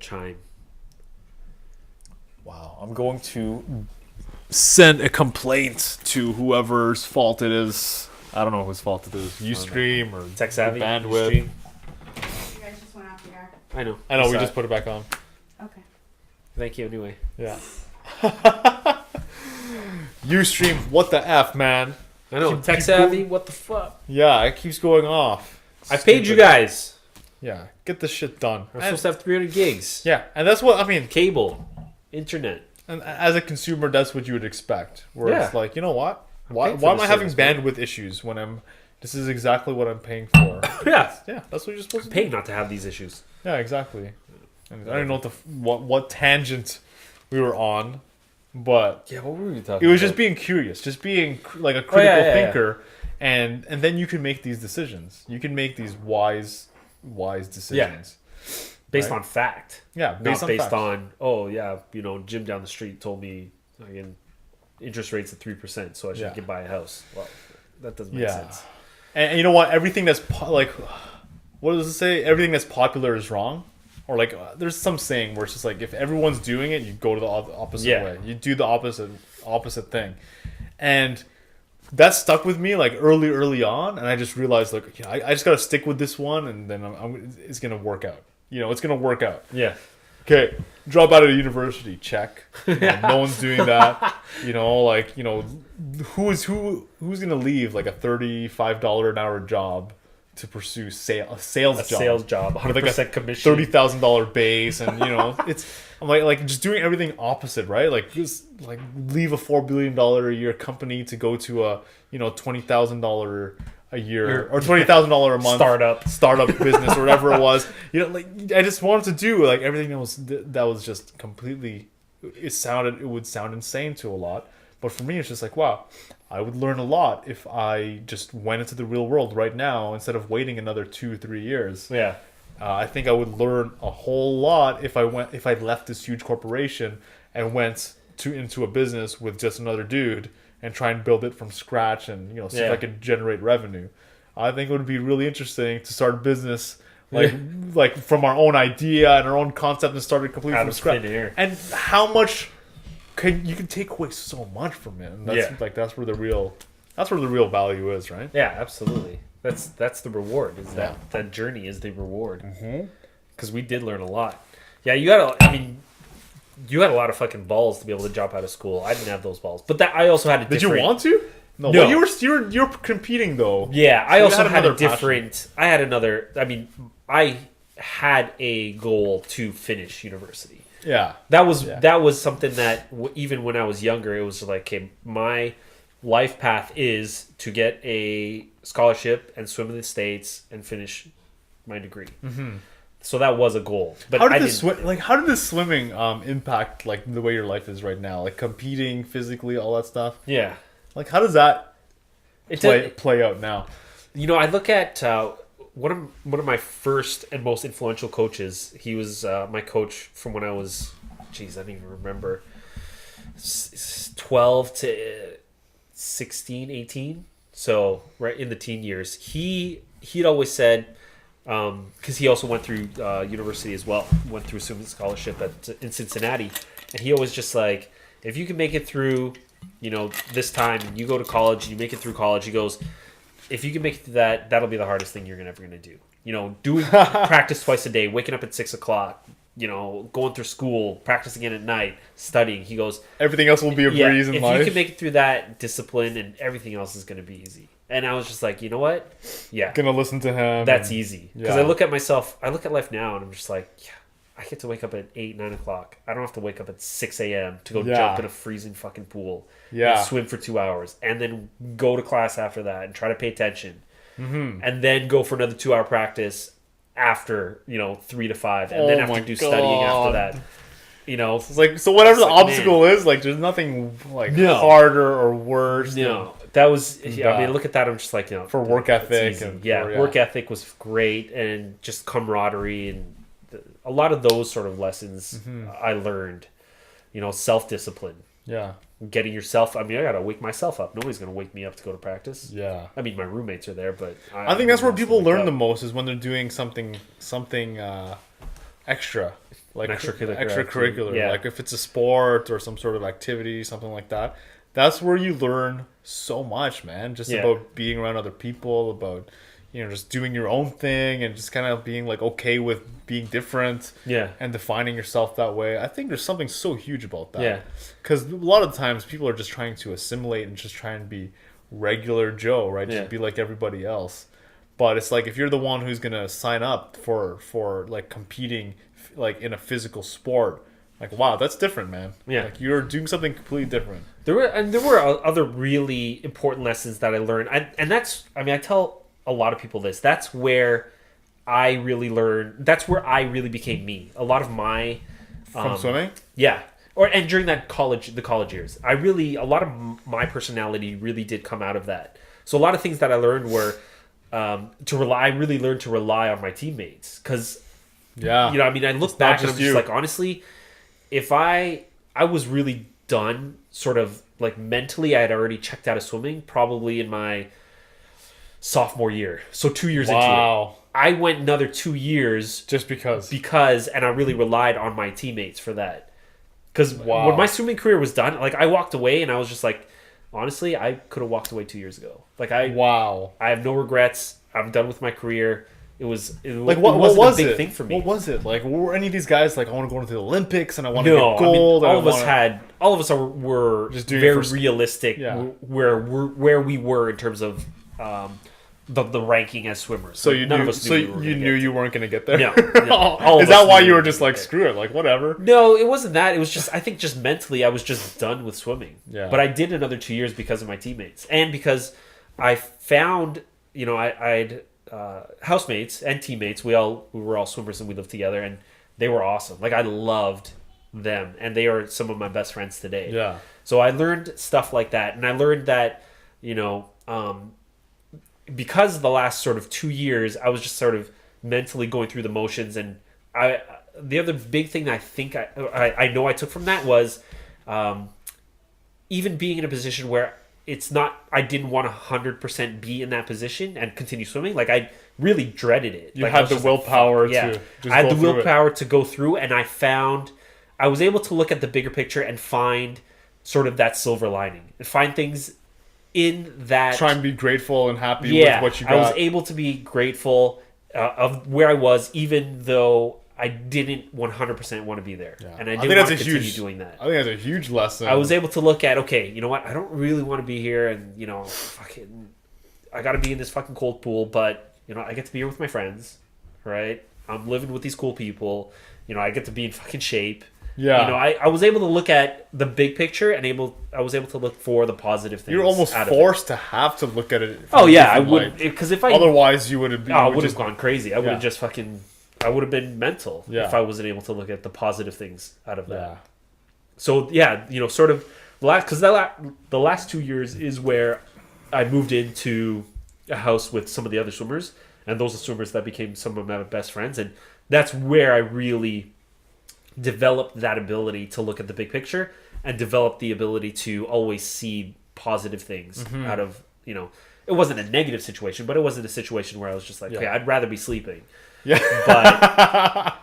chime. Wow, I'm going to send a complaint to whoever's fault it is. I don't know whose fault it is. Ustream or Tech savvy bandwidth. Ustream. You guys just went off the air. I know. I know, we Sorry. just put it back on. Okay. Thank you anyway. Yeah. Ustream, what the F, man? I know. Keep- Tech keep savvy. What the fuck? Yeah, it keeps going off. I paid you Stupid. guys. Yeah, get this shit done. I'm supposed to have 300 gigs. Yeah, and that's what I mean. Cable, internet. And as a consumer, that's what you would expect. Where it's Yeah. like, you know what? Why paying for am the I having service, man. bandwidth issues when I'm? This is exactly what I'm paying for. Yeah. Yeah, that's what you're supposed to do. Paying not to have these issues. Yeah, exactly. And I don't know what tangent we were on, but Yeah, what were we talking it was just being curious, just being like a critical yeah. thinker, and then you can make these decisions. You can make these wise decisions. based right. on fact. Yeah, Not based on based facts. on, oh, yeah, Jim down the street told me, again, interest rates at 3%, so I should Yeah. buy a house. Well, that doesn't make Yeah. sense. And you know what? Everything that's what does it say? Everything that's popular is wrong. Or like, there's some saying where it's just like, if everyone's doing it, you go to the opposite Yeah. way. You do the opposite thing, and that stuck with me like early on. And I just realized like, yeah, I just gotta stick with this one, and then it's gonna work out. It's gonna work out. Yeah. Okay, drop out of university, check. No one's doing that. Who's gonna leave like a $35 an hour job to pursue a sales A job? sales job, 100% commission. $30,000 base, and I'm like just doing everything opposite, right? Like just like leave a $4 billion a year company to go to a $20,000 a year or $20,000 a month startup business or whatever it was. I just wanted to do like everything that was just completely. It would sound insane to a lot, but for me it's just like, wow, I would learn a lot if I just went into the real world right now instead of waiting another 2-3 years. Yeah. I think I would learn a whole lot if I left this huge corporation and went into a business with just another dude and try and build it from scratch and see if I could generate revenue. I think it would be really interesting to start a business like from our own idea and our own concept and start it completely Out from of scratch. thin air. And how much you can take away so much from it. And that's where the real value is, right? Yeah, absolutely. That's the reward. That journey is the reward. Because we did learn a lot. Yeah, you had a lot of fucking balls to be able to drop out of school. I didn't have those balls, but I also had a different. Did you want to? No. No. Well, you're competing though. Yeah, I you also had had a another passion. different. I had another. I had a goal to finish university. Yeah. That was something that even when I was younger, it was like, okay, my life path is to get a scholarship and swim in the States and finish my degree. Mm-hmm. So that was a goal. But how did this swimming impact like the way your life is right now? Like competing physically, all that stuff. Yeah. Like how does that It play out now? I look at one of my first and most influential coaches. He was my coach from when I was, I don't even remember, 12 to 16, 18. So right in the teen years, he'd always said, because he also went through university as well, went through a swimming scholarship in Cincinnati, and he always just like, if you can make it through, this time, and you go to college, you make it through college, he goes, if you can make it through that, that'll be the hardest thing you're ever going to do. Doing practice twice a day, waking up at 6 o'clock, going through school, practicing again at night, studying. He goes, everything else will be a breeze in life. If you can make it through that discipline, and everything else is going to be easy. And I was just like, you know what? Yeah. Gonna listen to him. That's easy. Because I look at myself, I look at life now, and I'm just like, yeah, I get to wake up at 8, 9 o'clock. I don't have to wake up at 6 a.m. to go jump in a freezing fucking pool. Yeah. And swim for 2 hours. And then go to class after that and try to pay attention. Mm-hmm. And then go for another 2-hour practice after, 3 to 5. And then have to do studying after that. It's like, so whatever the obstacle is, like there's nothing like harder or worse. No. That was, look at that. I'm just like, for work ethic. Work ethic was great, and just camaraderie, and a lot of those sort of lessons I learned. Self-discipline. Yeah. Getting yourself, I gotta wake myself up. Nobody's gonna wake me up to go to practice. Yeah. My roommates are there, but I think that's where people learn the most is when they're doing something extra. like An extracurricular extracurricular. yeah. Like if it's a sport or some sort of activity, something like that. That's where you learn so much, man. Just Yeah. about being around other people, about just doing your own thing and just kind of being like okay with being different Yeah. and defining yourself that way. I think there's something so huge about that. Yeah. Because a lot of times people are just trying to assimilate and just try and be regular Joe, right? Yeah. Just be like everybody else. But it's like if you're the one who's gonna sign up for like competing like in a physical sport, like wow, that's different, man. Yeah. Like you're doing something completely different. There were other really important lessons that I learned, and that's, I mean, I tell a lot of people this. That's where I really learned. That's where I really became me. A lot of my From swimming? yeah, and during the college years, a lot of my personality really did come out of that. So a lot of things that I learned were to rely. I really learned to rely on my teammates because Yeah. I mean, I look not back and just I'm just you. like, honestly, if I was really done, sort of like mentally, I had already checked out of swimming probably in my sophomore year. So 2 years into it. Wow. I went another 2 years Just because. and I really relied on my teammates for that. Because Wow. when my swimming career was done, like I walked away and I was just like, honestly, I could have walked away 2 years ago. Like Wow. I have no regrets. I'm done with my career. It Like what wasn't was a big it? thing for me. What was it? Like were any of these guys like I want to go into the Olympics and I want to No, get gold? I and mean, all of us were Just doing it very for- realistic. Yeah. Where we were in terms of the ranking as swimmers. So Like, you none knew, of us so we were you gonna knew get. you weren't going to get there. No, no. All of Is that us why knew you we were were just gonna like get screw it, like whatever? No, it wasn't that. It was just, I think, just mentally, I was just done with swimming. Yeah. But I did another 2 years because of my teammates and because I found, I'd housemates and teammates. We were all swimmers and we lived together, and they were awesome. Like I loved them, and they are some of my best friends today. Yeah. So I learned stuff like that, and I learned that, because the last sort of 2 years, I was just sort of mentally going through the motions, and the other big thing that I think I know I took from that was even being in a position where I didn't want to 100% be in that position and continue swimming. Like I really dreaded it. You Like, I had was the just like, willpower fuck, yeah. to just I had go the through it. willpower to go through, and I was able to look at the bigger picture and find sort of that silver lining and find things in that. Try and be grateful and happy Yeah, with what you got. I was able to be grateful of where I was, even though I didn't 100% want to be there, Yeah. and I think didn't that's want to a continue huge- doing that. I think that's a huge lesson. I was able to look at, okay, you know what? I don't really want to be here, and fucking, I got to be in this fucking cold pool, but I get to be here with my friends, right? I'm living with these cool people. I get to be in fucking shape. Yeah. I was able to look at the big picture and I was able to look for the positive things. You're almost out of it. forced to have to look at it. Oh from a yeah, I different would, light. because if I Otherwise, you would have been. I you would have just- gone crazy. I would have Yeah. just fucking. I would have been mental Yeah. if I wasn't able to look at the positive things out of that. Yeah. So yeah, sort of the last 2 years is where I moved into a house with some of the other swimmers, and those are swimmers that became some of my best friends, and that's where I really developed that ability to look at the big picture and develop the ability to always see positive things Mm-hmm. out of It wasn't a negative situation, but it wasn't a situation where I was just like, Yeah. okay, I'd rather be sleeping. Yeah. But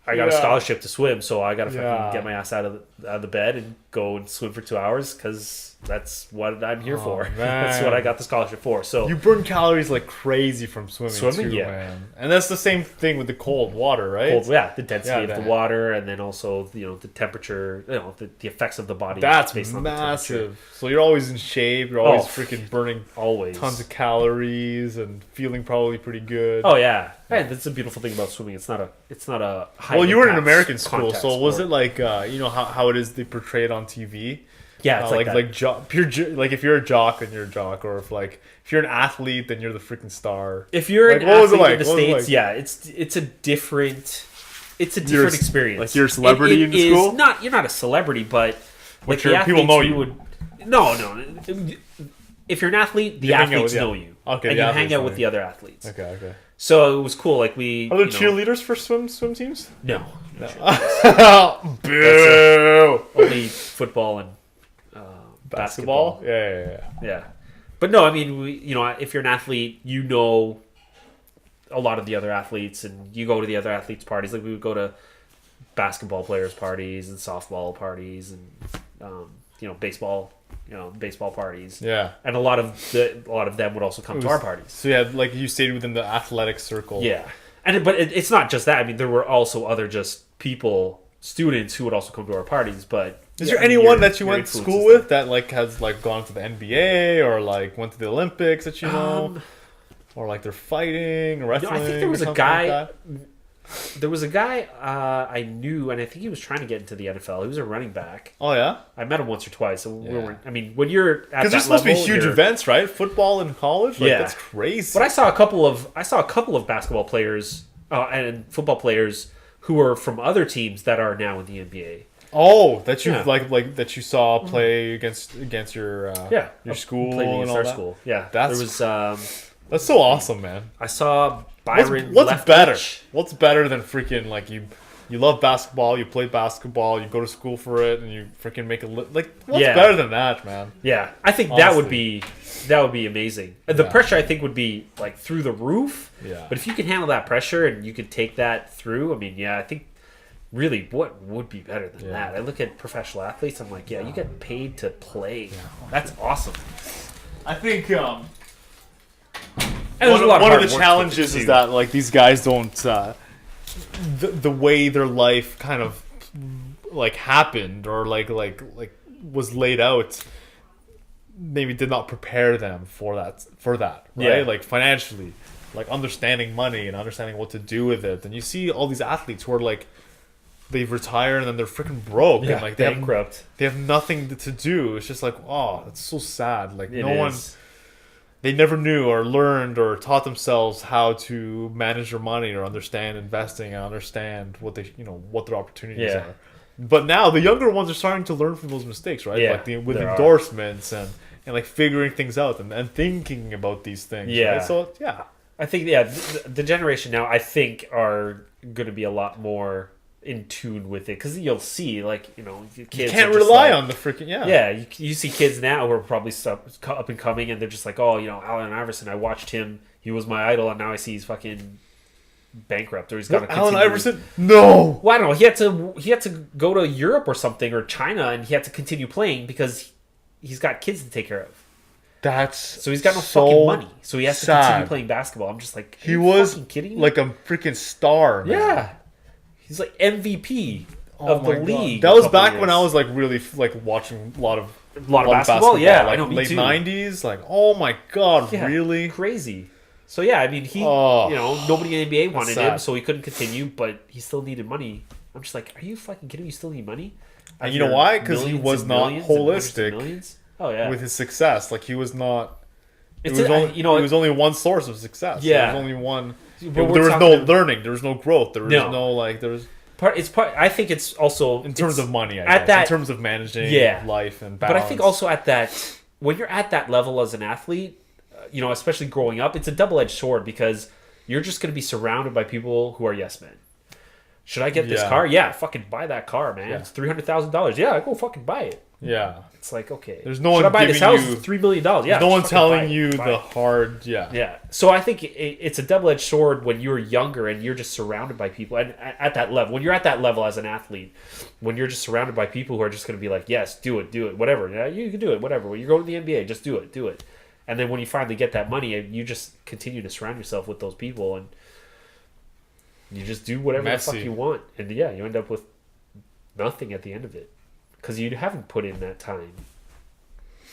I got a Yeah. scholarship to swim, so I got to fucking Yeah. get my ass out of the bed and go and swim for 2 hours because that's what I'm here for. That's man. what I got the scholarship for. So You burn calories like crazy from swimming, Swimming, too, yeah. man. And that's the same thing with the cold water, right? the density Yeah, of the that- water, and then also the temperature, the effects of the body. That's based on the temperature. massive. So you're always in shape. You're always Oh. freaking burning Always tons of calories and feeling probably pretty good. Oh yeah, man, that's the beautiful thing about swimming. It's not a high. Well, you were in an impact American school, contact so was sport. it like how it is they portray it on TV? Yeah, it's like that. Like if you're a jock, then you're a jock, or if you're an athlete, then you're the freaking star. If you're Like, an what was it athlete like? in the What was it States, like? yeah, it's a different You're a- experience. like you're a celebrity in the is school? You're not a celebrity, but like you're- the people athletes know you you. would. No. If you're an athlete, the You hang out athletes with- know yeah. you. Okay, and the you athletes hang out know with you. the other athletes. Okay. So it was cool. Like we Are there you know- cheerleaders for swim teams? No, Boo! only football and Basketball? Yeah. Yeah, but no, I mean, if you're an athlete, a lot of the other athletes, and you go to the other athletes' parties. Like we would go to basketball players' parties and softball parties and baseball baseball parties. Yeah. And a lot of them would also come to our parties. So yeah, like you stayed within the athletic circle. Yeah, but it's not just that. I mean, there were also other just people, students who would also come to our parties. But Is there anyone that you went to school with that like has like gone to the NBA or like went to the Olympics that you know, or like they're fighting, wrestling? I think there was or a something guy. like that? There was a guy I knew, and I think he was trying to get into the NFL. He was a running back. Oh yeah, I met him once or twice. So Yeah. we weren't. I mean, when you're at that because there's supposed to be level, huge you're- events, right? Football in college, like, Yeah. that's crazy. But I saw a couple of basketball players and football players who are from other teams that are now in the NBA. Oh, that you Yeah. like that you saw play against your your school played and against all our that. school. Yeah, That's- there was. That's so awesome, man. I saw Byron. What's better? Leftwich. What's better than freaking like you love basketball, you play basketball, you go to school for it, and you freaking make like what's Yeah. better than that, man? Yeah, I think that would be amazing. The Yeah. pressure I think would be like through the roof. Yeah. But if you can handle that pressure and you can take that through, I mean, yeah, I think really what would be better than Yeah. that? I look at professional athletes, I'm like, yeah, you get paid to play. That's awesome. I think And there's a lot one hard of the work challenges with it, is too. that like these guys don't the way their life kind of like happened or like was laid out maybe did not prepare them for that right? Yeah. Like financially, like understanding money and understanding what to do with it. And you see all these athletes who are like they retire and then they're freaking broke Yeah, and like bankrupt. they have nothing to do. It's just like, oh, it's so sad. Like It no one is. they never knew or learned or taught themselves how to manage their money or understand investing and understand what they what their opportunities Yeah. are. But now the younger ones are starting to learn from those mistakes, right? Yeah, Like with there are. endorsements and like figuring things out and thinking about these things. Yeah. Right? So yeah. I think the generation now I think are going to be a lot more in tune with it because you'll see like kids You are can't just rely like- on the freaking Yeah, you see kids now who are probably up and coming, and they're just like, oh, Allen Iverson. I watched him; he was my idol, and now I see he's fucking bankrupt, or he's got to. Allen Iverson? No. Well, I don't know. He had to go to Europe or something or China, and he had to continue playing because he's got kids to take care of. That's So he's got no so fucking money. So he has to sad. continue playing basketball. I'm just like, are He you was fucking kidding me? like a freaking star, man. yeah, he's like MVP of the my God. league. That a was couple back when years. I was like really like watching a lot of basketball. Yeah, I like know, me late too. 90s. Like, oh my God, Yeah, really? crazy. So yeah, I mean, he, Oh, nobody in the NBA wanted him, sad. so he couldn't continue, but he still needed money. I'm just like, are you fucking kidding me? You still need money? And you know why? 'Cause he Millions was and not millions and hundreds of holistic millions? Oh yeah, With his success, like he was not. it's it was only, you know, it was only one source of success. Yeah. There was only one. But There we're was talking no about- learning. There was no growth. There was No. no like. There was I think it's also in terms it's- of money. I at guess, that- in terms of managing Yeah. life and But balance. I think also at that, when you're at that level as an athlete, especially growing up, it's a double-edged sword because you're just going to be surrounded by people who are yes men. Should I get this Yeah. car? Yeah, fucking buy that car, man. Yeah. It's $300,000. Yeah, I go fucking buy it. Yeah. It's like, okay. There's no Should one I buy this giving house? you- It's $3 million. Yeah. no one just fucking buy telling it. you Buy the it. hard. Yeah. Yeah. So I think it's a double-edged sword when you're younger and you're just surrounded by people. And at that level, when you're at that level as an athlete, when you're just surrounded by people who are just going to be like, yes, do it, whatever. Yeah, you can do it, whatever. When you're going to the NBA, just do it. And then when you finally get that money, you just continue to surround yourself with those people and you just do whatever the fuck Messy. you want. And yeah, you end up with nothing at the end of it because you haven't put in that time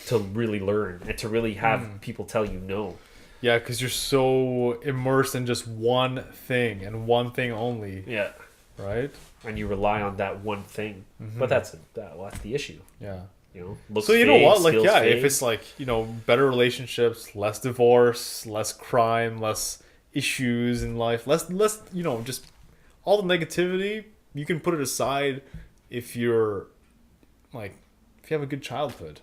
to really learn and to really have people tell you no. Yeah, because you're so immersed in just one thing and one thing only, Yeah. right? And you rely on that one thing. But that's the issue. Yeah. Looks So you know fade, what? Like, skills yeah, fade. if it's like better relationships, less divorce, less crime, less issues in life, less just all the negativity, you can put it aside if you're like if you have a good childhood,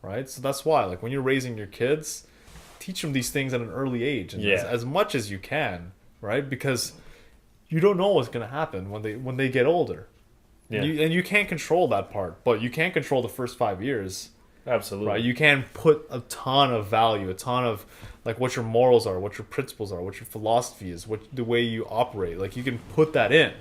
right? So that's why like when you're raising your kids, teach them these things at an early age and Yeah. as much as you can, right? Because you don't know what's going to happen when they get older. Yeah. And you can't control that part, but you can control the first 5 years. Absolutely. Right, you can put a ton of value, a ton of like what your morals are, what your principles are, what your philosophy is, what the way you operate. Like you can put that in,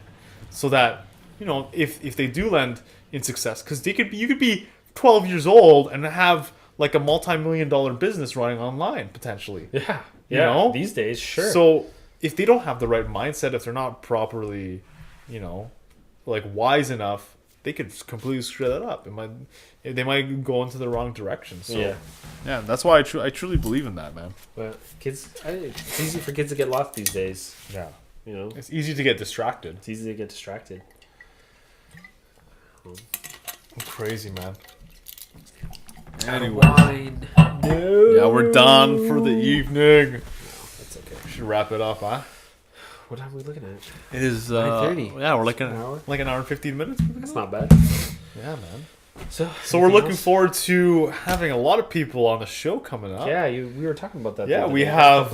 so that you know, if they do land in success, because you could be 12 years old and have like a multi-million-dollar business running online potentially. Yeah. You Yeah. know? These days, sure. So if they don't have the right mindset, if they're not properly, you know, like wise enough, they could completely screw that up. They might go into the wrong direction. So yeah. that's why I truly believe in that, man. But it's easy for kids to get lost these days. Yeah, You know, it's easy to get distracted. it's easy to get distracted. Crazy, man. Anyway. Anyway. No. Yeah, we're done for the evening. That's okay. Should wrap it up, huh? What time are we looking at? It is 9:30. Yeah, we're like An hour? an hour and 15 minutes. That's not bad. Yeah, man. So So we're anything looking else? forward to having a lot of people on the show coming up. Yeah, we were talking about that. the Yeah, other we day. have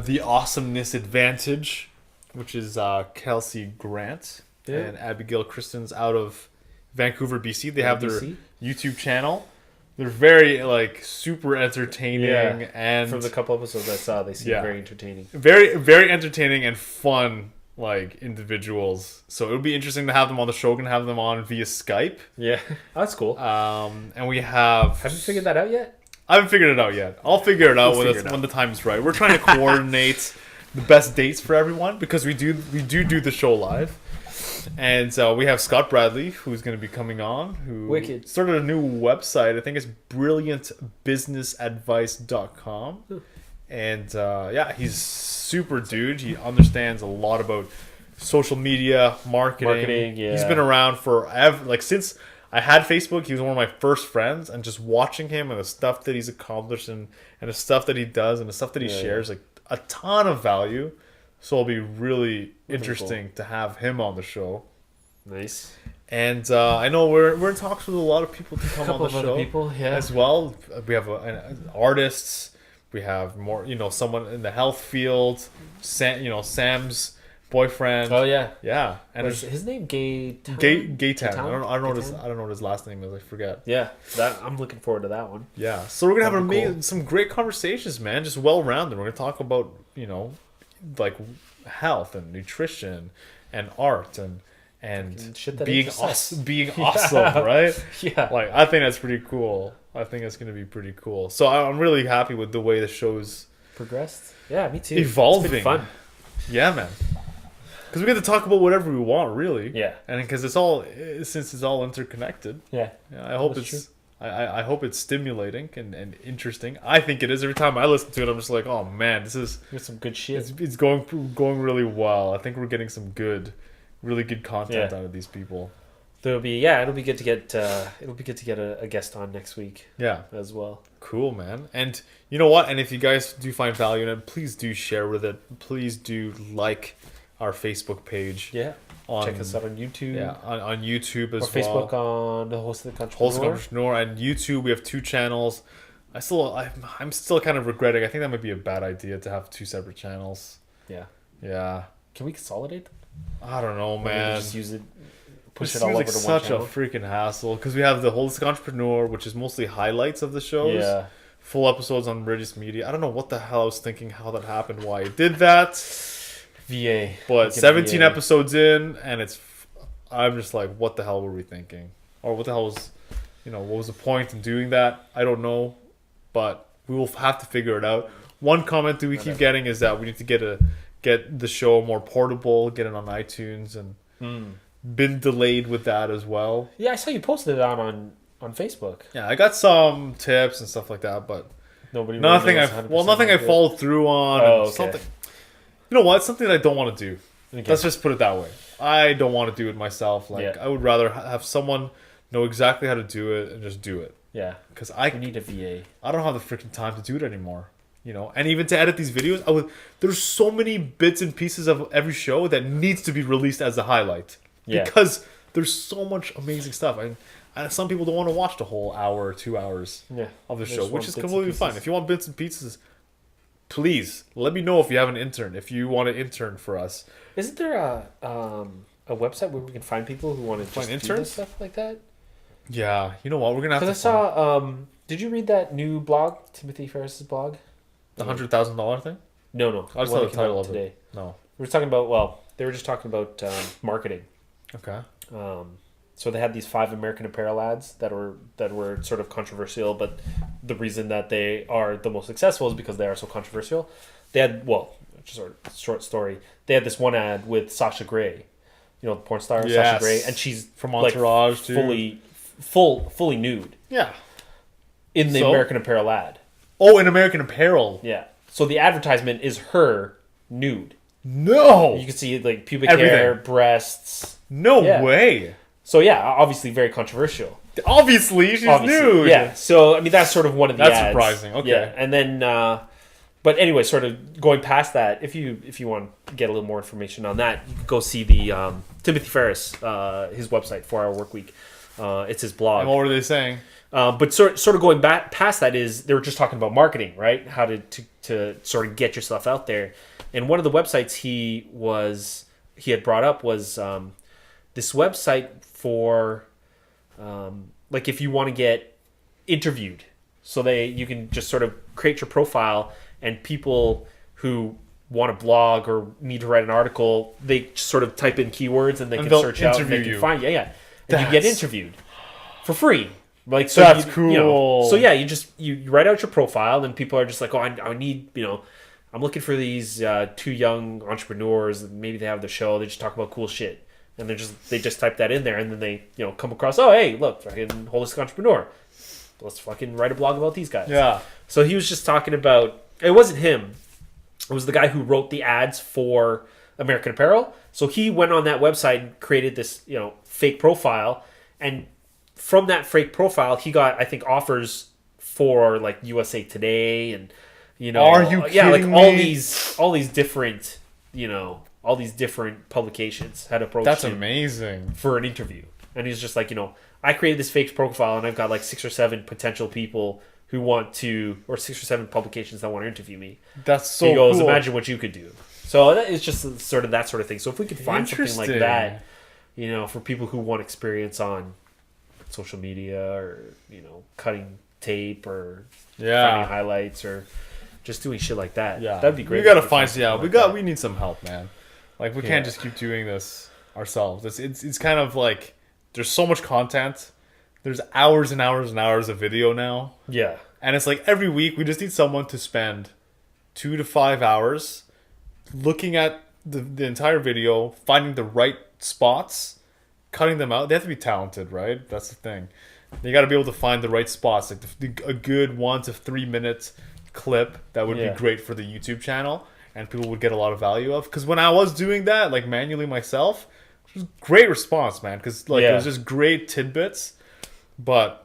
the Awesomeness Advantage, which is Kelsey Grant Yeah. and Abigail Christens out of Vancouver, BC. They have their BC? YouTube channel. They're very like super entertaining Yeah. and From the couple episodes I saw, they seem Yeah. very entertaining. very very entertaining and fun like individuals. So it would be interesting to have them on the show. We're gonna have them on via Skype. Yeah, that's cool. And we have Have you figured that out yet? I haven't figured it out yet. I'll figure it out We'll figure it out. when the time's right. We're trying to coordinate the best dates for everyone because we do the show live. And we have Scott Bradley, who's going to be coming on, who Wicked. started a new website. I think it's brilliantbusinessadvice.com. And yeah, he's super dude. He understands a lot about social media, marketing. yeah. He's been around forever. Like since I had Facebook, he was one of my first friends. And just watching him and the stuff that he's accomplished and the stuff that he does and the stuff that he shares, like a ton of value. So it'll be really interesting to have him on the show. Nice. And I know we're in talks with a lot of people to come couple on the of show other people, yeah. as well. We have artists. We have more, someone in the health field. Sam's boyfriend. Oh yeah. Yeah, and Was his name Gaytan? Gaytan. I don't know Gaytan? what his last name is. I forget. Yeah, that I'm looking forward to that one. Yeah, so we're gonna That'd be have some great conversations, man. Just well rounded. We're gonna talk about like health and nutrition and art and shit that being interests us. awesome, right? Yeah. Like I think that's pretty cool. I think it's gonna be pretty cool. So I'm really happy with the way the show's Progressed. Yeah, me too. evolving. It's been fun. Yeah, man. Because we get to talk about whatever we want, really. Yeah. And because since it's all interconnected. Yeah. Yeah, I hope That's it's. I hope it's stimulating and interesting. I think it is. Every time I listen to it, I'm just like, oh man, this is There's some good shit. it's going really well. I think we're getting some really good content out of these people. It'll be good to get a guest on next week Yeah, as well. cool, man. And you know what? And if you guys do find value in it, please do share with it. Please do like our Facebook page. Yeah. Check us out on YouTube. Yeah, on YouTube as Or Facebook well. on the Host of the Wholesome Entrepreneur. Entrepreneur and YouTube. We have 2 channels. I'm still kind of regretting. I think that might be a bad idea to have 2 separate channels. Yeah. Yeah, Can we consolidate them? I don't know, Or maybe man. just use it, push It it all seems over like to one such a channel. freaking hassle because we have the Holistic Entrepreneur, which is mostly highlights of the shows. Yeah. Full episodes on Regis Media. I don't know what the hell I was thinking, how that happened, why I did that. VA. But Like a 17 VA. episodes in, and I'm just like, what the hell were we thinking? Or what the hell was, what was the point in doing that? I don't know. But we will have to figure it out. One comment that we keep getting is that we need to get the show more portable, get it on iTunes, and been delayed with that as well. Yeah, I saw you posted it on Facebook. Yeah, I got some tips and stuff like that, but Nobody. nothing really knows 100% I like it. followed through on. Oh, and okay. Something. You know what? Something I don't want to do. Okay. Let's just put it that way. I don't want to do it myself. Like Yeah. I would rather have someone know exactly how to do it and just do it. Yeah. Because We need a VA. I don't have the freaking time to do it anymore. And even to edit these videos, there's so many bits and pieces of every show that needs to be released as a highlight. Yeah. Because there's so much amazing stuff. And some people don't want to watch the whole hour or 2 hours Yeah. of the They show, just want which is bits and completely fine. pieces. If you want bits and pieces, please let me know if you have an intern. If you want an intern for us, Isn't there a website where we can find people who want to Find just do interns? this stuff like that? yeah, you know what? We're gonna have to Because I find saw. Did you read that new blog, Timothy Ferris's blog? the $100,000 thing. No. I just one saw that the came out title of today. it. No, We were talking about. Well, they were just talking about marketing. okay. So they had these 5 American Apparel ads that were sort of controversial, but the reason that they are the most successful is because they are so controversial. They had, well, sort of short story. They had this one ad with Sasha Grey, the porn star Sasha Yes. Grey, and she's From like Entourage, too. fully nude Yeah. in the So? American Apparel ad. Oh, in American Apparel. Yeah. So the advertisement is her nude. No. You can see like pubic Everything. hair, breasts. No Yeah. way. So yeah, obviously very controversial. Obviously, she's Obviously. nude. Yeah. So I mean that's sort of one of the That's ads. surprising. Okay. Yeah. And then but anyway, sort of going past that, if you want to get a little more information on that, you can go see the Timothy Ferris, his website, 4 Hour Workweek. It's his blog. And what were they saying? But sort of going back past that is they were just talking about marketing, right? How to sort of get yourself out there. And one of the websites he had brought up was this website for like if you want to get interviewed. So you can just sort of create your profile, and people who want to blog or need to write an article, they just sort of type in keywords and they can they'll search out and they interview can you. find you. Yeah. And you get That's- interviewed for free. Like so That's so cool. yeah, you write out your profile, and people are just like, oh, I need, I'm looking for these 2 young entrepreneurs. Maybe they have the show. They just talk about cool shit, and they just type that in there, and then they come across, oh hey, look, fucking holistic entrepreneur. Let's fucking write a blog about these guys. Yeah. So he was just talking about, it wasn't him. It was the guy who wrote the ads for American Apparel. So he went on that website and created this, fake profile, and from that fake profile, he got, I think, offers for like USA Today and Are you yeah, like kidding me? all these different all these different publications had approached That's him amazing. for an interview, and he's just like, I created this fake profile, and I've got like 6 or 7 potential people who want to, or 6 or 7 publications that want to interview me. That's so He goes, cool. imagine what you could do. So it's just sort of that sort of thing. So if we could find something like Interesting. that, for people who want experience on social media or cutting tape or finding Yeah. highlights or just doing shit like that, Yeah. that'd be great. We gotta if we find. something Yeah. like We need some help, man. Like we Yeah. can't just keep doing this ourselves. It's kind of like there's so much content. There's hours and hours and hours of video now. yeah, And it's like every week we just need someone to spend 2 to 5 hours looking at the entire video, finding the right spots, cutting them out. They have to be talented, right? That's the thing. You got to be able to find the right spots, like a good 1 to 3 minute clip that would Yeah. be great for the YouTube channel and people would get a lot of value of. Because when I was doing that, like manually myself, it was great response, man. Because like it Yeah. was just great tidbits, but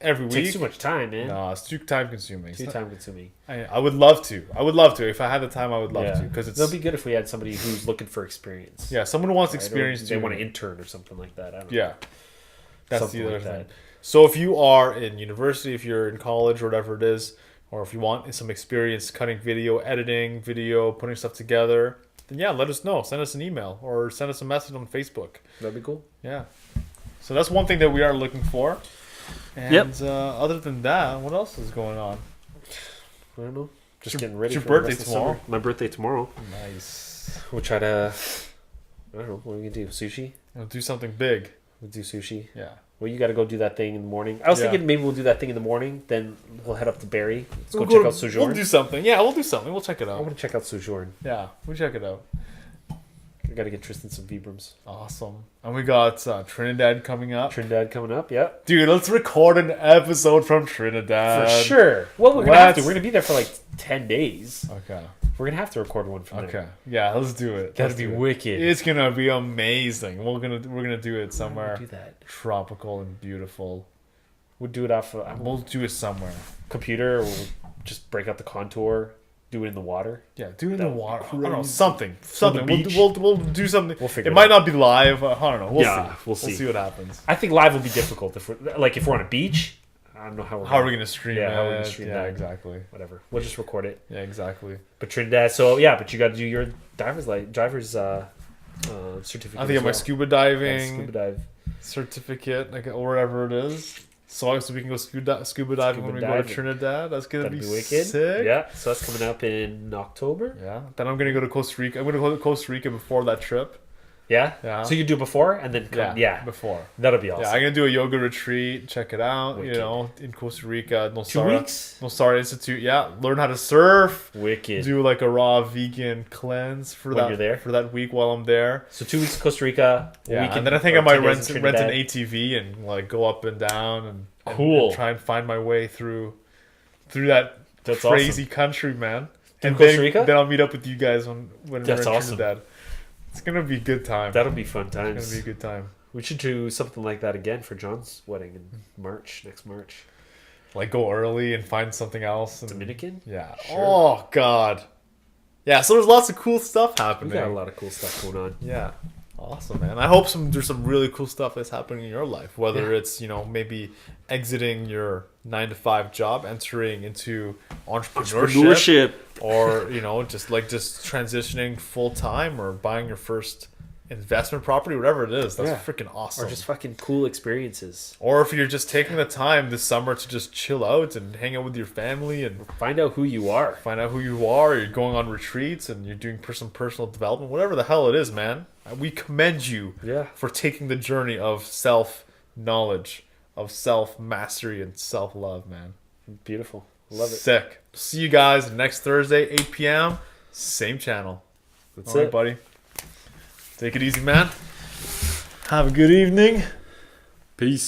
every it week. takes too much time, man. No, it's too time consuming. Too time consuming. I would love to. I would love to. If I had the time, I would love Yeah, to. Because it's it'll be good if we had somebody who's looking for experience. yeah, someone who wants Right? Or experience. They doing want to it. intern or something like that. I don't know. Yeah, that's Something the other like thing. that. So if you are in university, if you're in college or whatever it is, or if you want some experience cutting video, editing video, putting stuff together, then yeah, let us know. Send us an email or send us a message on Facebook. That'd be cool. Yeah. So that's one thing that we are looking for. And Yep. Other than that, what else is going on? I don't know. Just Your- getting ready your for the birthday rest of the tomorrow? summer. My birthday tomorrow. Nice. We'll try to. I don't know. What are we gonna do? Sushi? We'll do something big. We'll do sushi. Yeah. Well, you got to go do that thing in the morning. I was Yeah. thinking maybe we'll do that thing in the morning. Then we'll head up to Barrie. Let's go We'll check to- out Sojourn. We'll do something. Yeah, we'll do something. We'll check it I out. want to check out Sojourn. Yeah, we'll check it out. I got to get Tristan some Vibrams. Awesome. And we got Trinidad coming up. Trinidad coming up. Yeah, Dude, let's record an episode from Trinidad. for sure. Well, we're gonna have to. let's- We're gonna be there for like 10 days. Okay. We're gonna have to record one from Okay. there. Yeah, let's do it. That'd Let's be do it. wicked. It's gonna be amazing. We're gonna do it somewhere Do that. tropical and beautiful. We'll do it off We'll do it somewhere. computer. Or we'll just break out the contour. Do it in the water. Yeah, do it in the That would water. be I don't know, crazy. something. the Something. beach. We'll do something. We'll figure it it might out. not be live. I don't know. We'll Yeah, see. we'll see. what happens. I think live will be difficult if we're on a beach. I don't know how we're How are we gonna stream Yeah, it? how are we gonna stream yeah, that? exactly. whatever. We'll just record it. Yeah, exactly. But Trinidad. So yeah, but you got to do your driver's certificate. I think as of my well. scuba Yeah, diving scuba dive. certificate, like or whatever it is. So we can go scuba diving when we go to diving. Trinidad. That's gonna That'd be be wicked. sick. Yeah. So that's coming up in October. Yeah. Then I'm gonna go to Costa Rica. I'm gonna go to Costa Rica before that trip. Yeah? Yeah. So you do before and then come. Yeah. before. That'll be awesome. Yeah, I'm gonna do a yoga retreat. Check it out. Wicked. You know, in Costa Rica, 2 weeks? Nosara Institute. Yeah, learn how to surf. Wicked. Do like a raw vegan cleanse for When that you're there? for that week while I'm there. So 2 weeks in Costa Rica. A Yeah, week in- and then I think or I might 10 days in rent an Trinidad. ATV and like go up and down and Cool. try and find my way through that That's crazy country, man. To And Costa then, Rica? then I'll meet up with you guys when That's we're in awesome. Trinidad. It's gonna be a good time. That'll be fun It's gonna times. be a good time. We should do something like that again for John's wedding in next March. Like go early and find something else. And, Dominican? Yeah. Sure. Oh God. Yeah. So there's lots of cool stuff We happening. got a lot of cool stuff going on. Yeah. Awesome, man. I hope there's some really cool stuff that's happening in your life. Whether it's, you know, maybe exiting your 9-to-5 job, entering into entrepreneurship, or, you know, just transitioning full time or buying your first investment property, whatever it is. That's Yeah. freaking awesome. Or just fucking cool experiences. Or if you're just taking the time this summer to just chill out and hang out with your family and Find out who you are. find out who you are, you're going on retreats and you're doing some personal development, whatever the hell it is, man. We commend you Yeah. for taking the journey of self-knowledge, of self-mastery and self-love, man. Beautiful. Love it. Sick. See you guys next Thursday, 8 p.m. Same channel. That's All right, it. buddy. Take it easy, man. Have a good evening. Peace.